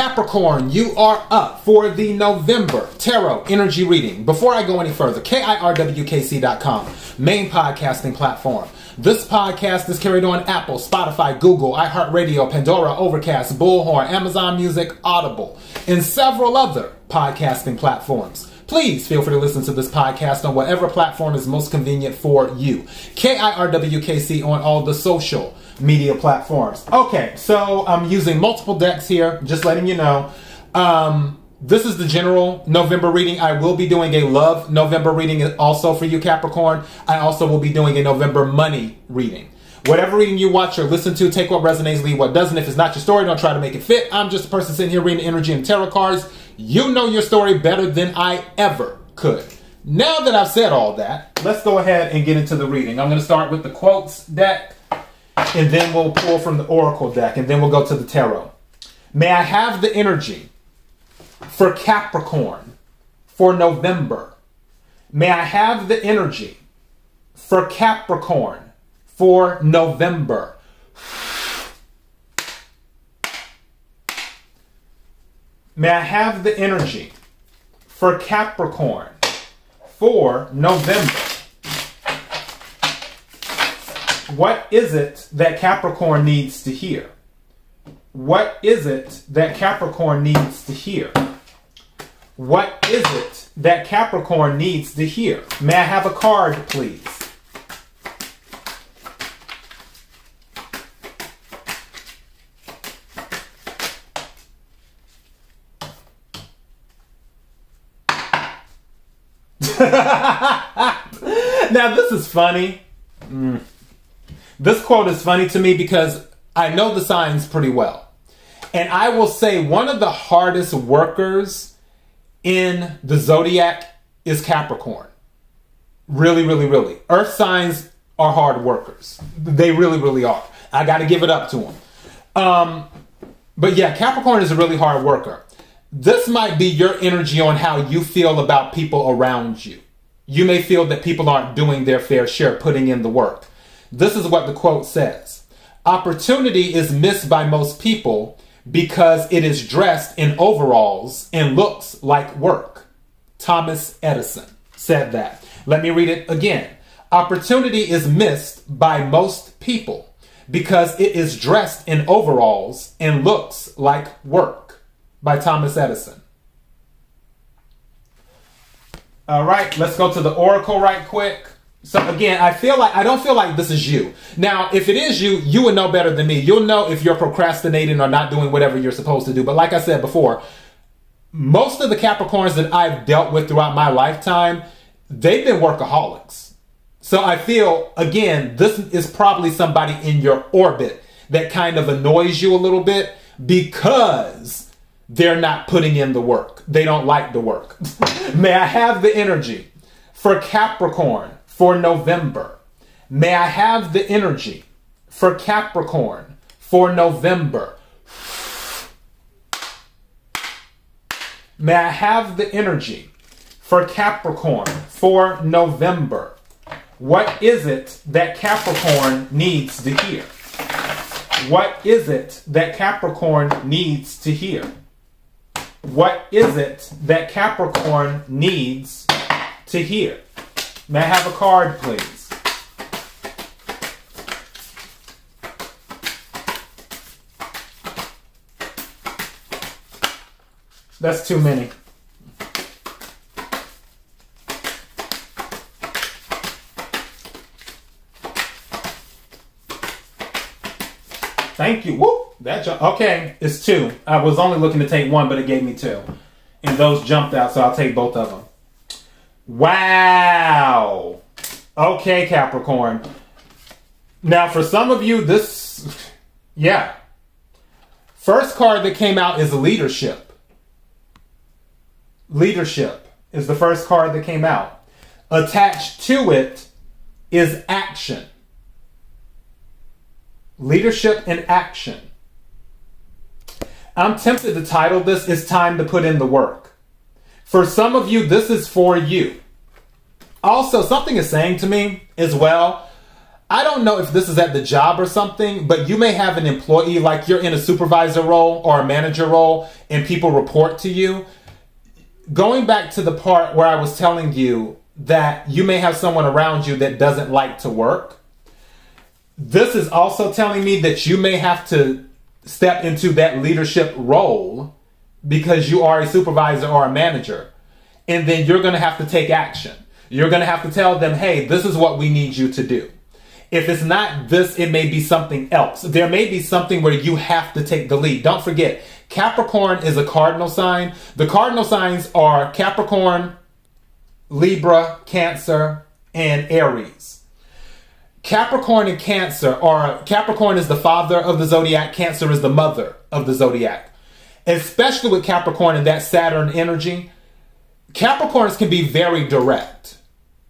Capricorn, you are up for the November Tarot Energy Reading. Before I go any further, KIRWKC.com, main podcasting platform. This podcast is carried on Apple, Spotify, Google, iHeartRadio, Pandora, Overcast, Bullhorn, Amazon Music, Audible, and several other podcasting platforms. Please feel free to listen to this podcast on whatever platform is most convenient for you. KIRWKC on all the social media platforms. Okay, so I'm using multiple decks here, just letting you know. This is the general November reading. I will be doing a love November reading also for you, Capricorn. I also will be doing a November money reading. Whatever reading you watch or listen to, take what resonates, leave what doesn't. If it's not your story, don't try to make it fit. I'm just a person sitting here reading energy and tarot cards. You know your story better than I ever could. Now that I've said all that, let's go ahead and get into the reading. I'm going to start with the quotes deck, and then we'll pull from the oracle deck, and then we'll go to the tarot. May I have the energy for Capricorn for November? May I have the energy for Capricorn for November? May I have the energy for Capricorn for November? What is it that Capricorn needs to hear? What is it that Capricorn needs to hear? What is it that Capricorn needs to hear? May I have a card, please? Now, this is funny. This quote is funny to me because I know the signs pretty well. And I will say one of the hardest workers in the zodiac is Capricorn. Really, really, really. Earth signs are hard workers. They really, really are. I got to give it up to them. But yeah, Capricorn is a really hard worker. This might be your energy on how you feel about people around you. You may feel that people aren't doing their fair share, putting in the work. This is what the quote says. Opportunity is missed by most people because it is dressed in overalls and looks like work. Thomas Edison said that. Let me read it again. Opportunity is missed by most people because it is dressed in overalls and looks like work. By Thomas Edison. All right, let's go to the oracle right quick. So again, I don't feel like this is you. Now, if it is you, you would know better than me. You'll know if you're procrastinating or not doing whatever you're supposed to do. But like I said before, most of the Capricorns that I've dealt with throughout my lifetime, they've been workaholics. So I feel, again, this is probably somebody in your orbit that kind of annoys you a little bit because they're not putting in the work. They don't like the work. May I have the energy for Capricorn for November? May I have the energy for Capricorn for November? May I have the energy for Capricorn for November? What is it that Capricorn needs to hear? What is it that Capricorn needs to hear? What is it that Capricorn needs to hear? May I have a card, please? That's too many. Thank you. Whoop. Okay, it's two. I was only looking to take one, but it gave me two. And those jumped out, so I'll take both of them. Wow. Okay, Capricorn. Now, for some of you, yeah. First card that came out is leadership. Leadership is the first card that came out. Attached to it is action. Leadership and action. I'm tempted to title this, It's Time to Put in the Work. For some of you, this is for you. Also, something is saying to me as well, I don't know if this is at the job or something, but you may have an employee, like you're in a supervisor role or a manager role and people report to you. Going back to the part where I was telling you that you may have someone around you that doesn't like to work. This is also telling me that you may have to step into that leadership role because you are a supervisor or a manager. And then you're going to have to take action. You're going to have to tell them, hey, this is what we need you to do. If it's not this, it may be something else. There may be something where you have to take the lead. Don't forget, Capricorn is a cardinal sign. The cardinal signs are Capricorn, Libra, Cancer, and Aries. Capricorn and Cancer are, Capricorn is the father of the zodiac, Cancer is the mother of the zodiac. Especially with Capricorn and that Saturn energy, Capricorns can be very direct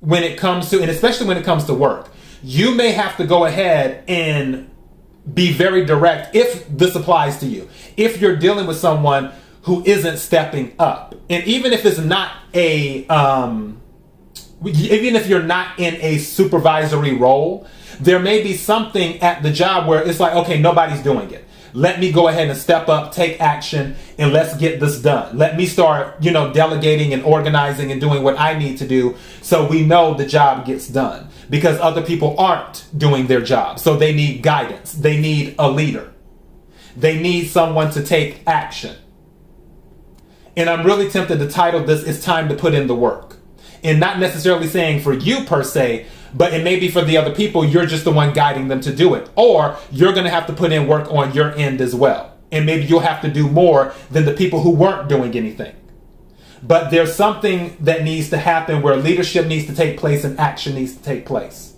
when it comes to, and especially when it comes to work. You may have to go ahead and be very direct if this applies to you. If you're dealing with someone who isn't stepping up. And even if it's not a, even if you're not in a supervisory role, there may be something at the job where it's like, okay, nobody's doing it. Let me go ahead and step up, take action, and let's get this done. Let me start, delegating and organizing and doing what I need to do so we know the job gets done. Because other people aren't doing their job. So they need guidance. They need a leader. They need someone to take action. And I'm really tempted to title this, It's Time to Put in the Work. And not necessarily saying for you per se, but it may be for the other people, you're just the one guiding them to do it. Or you're going to have to put in work on your end as well. And maybe you'll have to do more than the people who weren't doing anything. But there's something that needs to happen where leadership needs to take place and action needs to take place.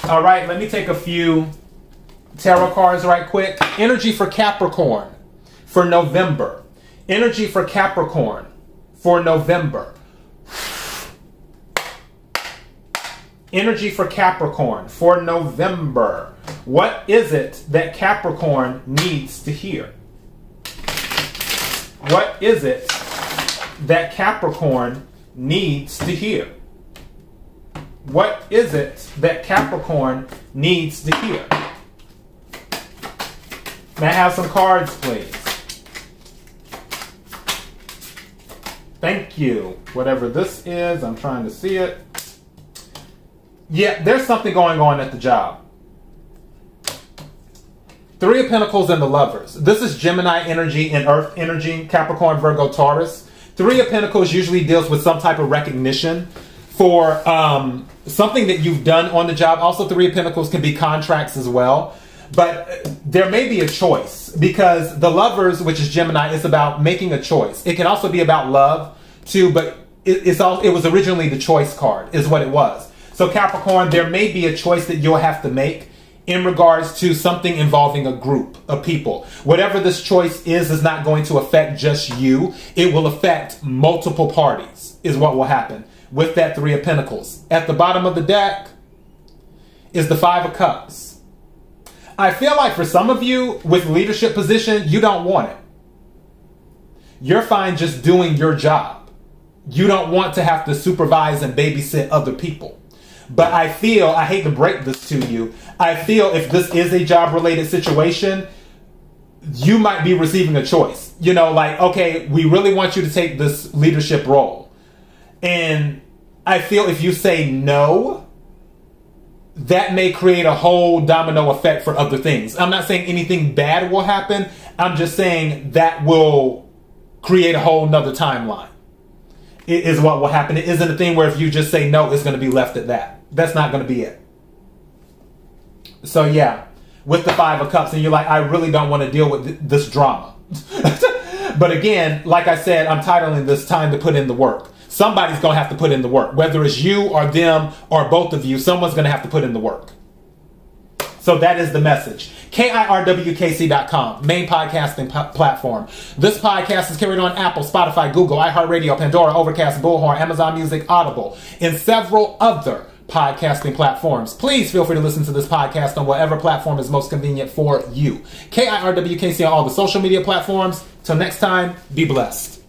All right, let me take a few tarot cards right quick. Energy for Capricorn for November. Energy for Capricorn for November. Energy for Capricorn for November. What is it that Capricorn needs to hear? What is it that Capricorn needs to hear? What is it that Capricorn needs to hear? May I have some cards, please? Thank you. Whatever this is, I'm trying to see it. Yeah, there's something going on at the job. Three of Pentacles and the Lovers. This is Gemini energy and Earth energy, Capricorn, Virgo, Taurus. Three of Pentacles usually deals with some type of recognition for something that you've done on the job. Also, Three of Pentacles can be contracts as well. But there may be a choice because the Lovers, which is Gemini, is about making a choice. It can also be about love too, but it was originally the choice card is what it was. So Capricorn, there may be a choice that you'll have to make in regards to something involving a group of people. Whatever this choice is not going to affect just you. It will affect multiple parties is what will happen with that Three of Pentacles. At the bottom of the deck is the Five of Cups. I feel like for some of you with leadership position, you don't want it. You're fine just doing your job. You don't want to have to supervise and babysit other people. But I feel, I hate to break this to you, I feel if this is a job-related situation, you might be receiving a choice. Like, okay, we really want you to take this leadership role. And I feel if you say no, that may create a whole domino effect for other things. I'm not saying anything bad will happen. I'm just saying that will create a whole nother timeline. It is what will happen. It isn't a thing where if you just say no, it's going to be left at that. That's not going to be it. So yeah, with the Five of Cups, and you're like, I really don't want to deal with this drama. But again, like I said, I'm titling this Time to Put in the Work. Somebody's going to have to put in the work. Whether it's you or them or both of you, someone's going to have to put in the work. So that is the message. KIRWKC.com, main podcasting platform. This podcast is carried on Apple, Spotify, Google, iHeartRadio, Pandora, Overcast, Bullhorn, Amazon Music, Audible, and several other podcasting platforms. Please feel free to listen to this podcast on whatever platform is most convenient for you. KIRWKC on all the social media platforms. Till next time, be blessed.